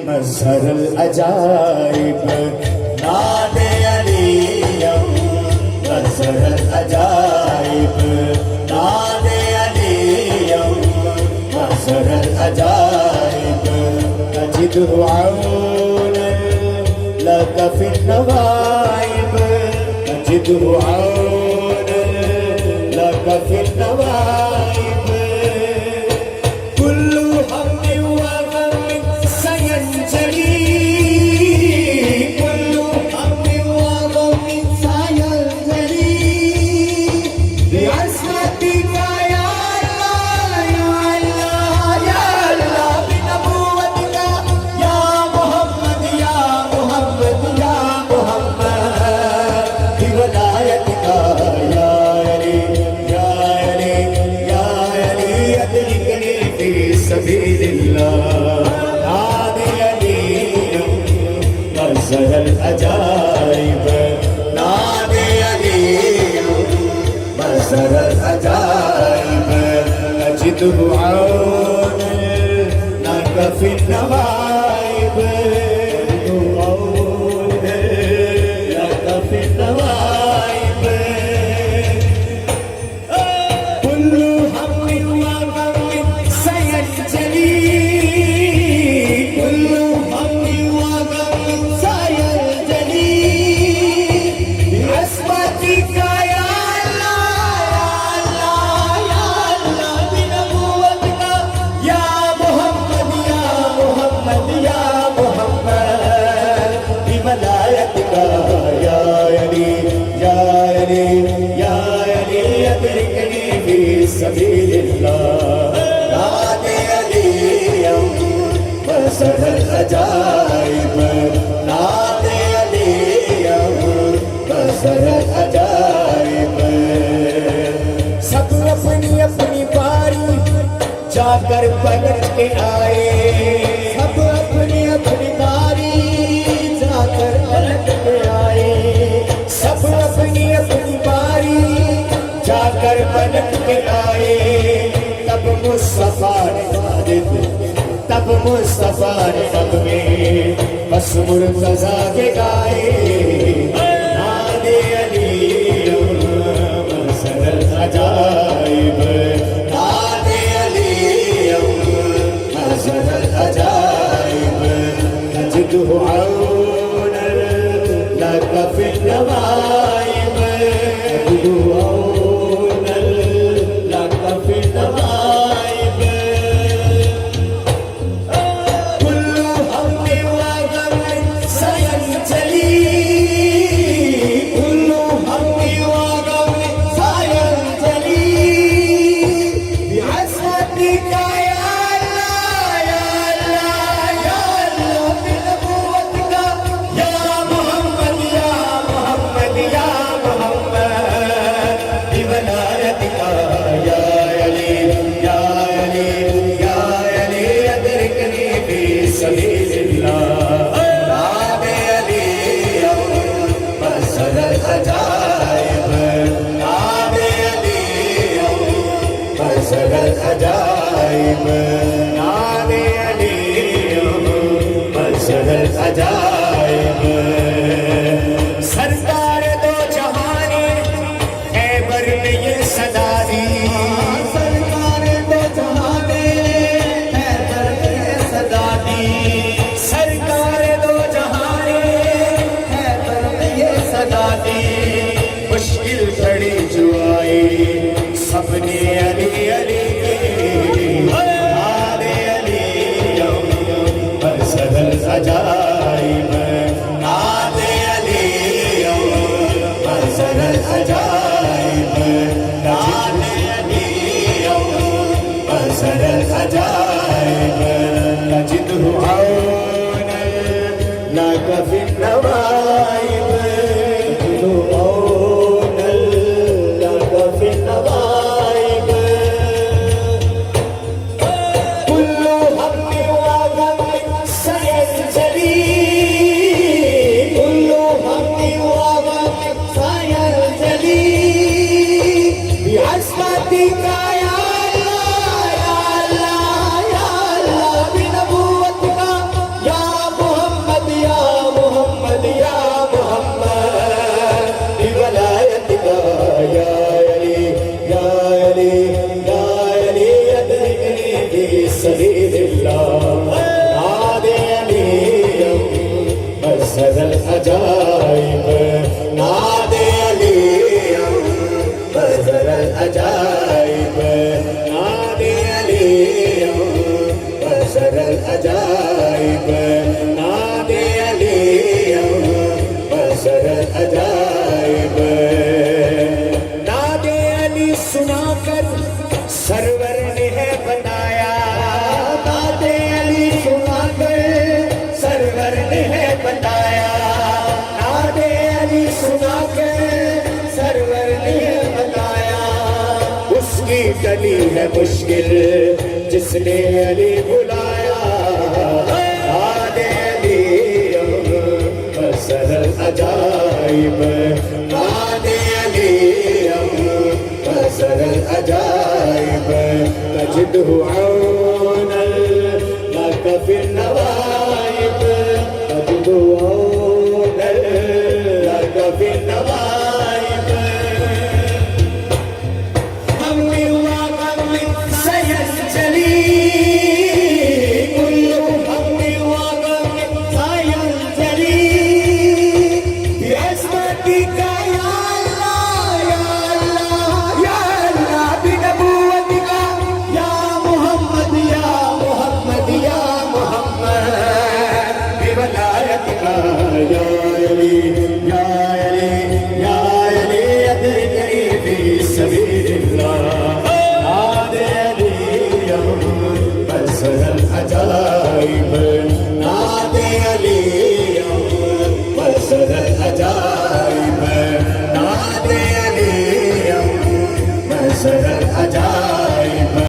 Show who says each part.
Speaker 1: मज़हर अजाइब नादे अलीयम मज़हर अजाइब नादे अलीयम मज़हर अजाइब तजिदु औनन लक फिन नवाइब तजिदु औनन लक फिन नवाइब कुल्लु हम्मिन व गम्मिन सयंजली कुल्लु हम्मिन व गम्मिन सयंजली बिअस्मतिका या अल्लाह या अल्लाह या अल्लाह बिनबुव्वतिका या मुहम्मद या मुहम्मद या मुहम्मद बिवलायतिका या अली या अली या अली अदरिकनी फी सबीलिल्लाह नादे अलीयम मज़हर अजाइब नादे अलीयम मज़हर अजाइब तजिदु औनन लक फिन नवाइब तजिदु औनन लक फिन नवाइब कुल्लु हम्मिन व गम्मिन सयंजली कुल्लु हम्मिन व गम्मिन सयंजली बिअस्मतिका या अल्लाह या अल्लाह बिनबुव्वतिका या मुहम्मद या मुहम्मद या मुहम्मद बिवलायतिका या अली या अली या अली अदरिकनी फी सबीलिल्लाह नादे अलीयम मज़हर अजाइब नादे अलीयम मज़हर अजाइब सब अपनी अपनी बारी जाकर पलट के आए सब अपनी अपनी बारी जाकर पलट के आए सब अपनी अपनी बारी जाकर पलट के आए तब मुस्तफा ने तब मुस्तफा ने नगमे बस मुर्तज़ा के गाए नादे अलीयम मज़हर अजाइब नादे अलीयम मज़हर अजाइब तजिदु औनन लक फिन नवाइब तजिदु औनन लक फिन नवाइब कुल्लु हम्मिन व गम्मिन सयंजली कुल्लु हम्मिन व गम्मिन सयंजली बिअस्मतिका या अल्लाह या अल्लाह या अल्लाह बिनबुव्वतिका या मुहम्मद या मुहम्मद या मुहम्मद बिवलायतिका या अली या अली या अली अदरिकनी फी सबीलिल्लाह नादे अलीयम मज़हर अजाइब नादे अलीयम मज़हर अजाइब नादे अलीयम मज़हर अजाइब सरकार दो जहाने खैबर में ये सदा दी सरकार दो जहाने खैबर में ये सदा दी सरकार दो जहाने खैबर में ये सदा दी मुश्किल घड़ी जो आई सबने अली अली नादे अलीयम मज़हर अजाइब अजाइब नादे अली बसर अजाइब नादे अली बसर अजाइब नादे अली बसर अजाइब नादे अली सुनाकर सरवर ने है बताया नादे अली सुनाकर सरवर ने है बताया नादे अली सुनाकर सरवर ने है बताया उसकी गली है मुश्किल जिसने अली बुलाया नादे अली बसर अजाइब नादे अली बसर अजाइब तजिदहु औनन लक फिन नवा